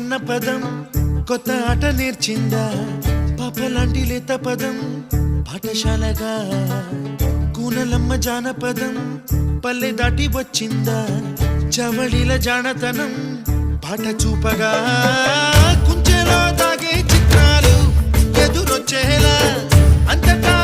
అన్న పదం కొత్త ఆట నేర్చిందా పాపలాంటి లేత పదం పాఠశాలగా కూనలమ్మ జానపదం పల్లె దాటి వచ్చిందా చవళిల జానతనం పాట చూపగా కుంచెలో తాగే చిత్రాలు ఎదురొచ్చేలా అంతటా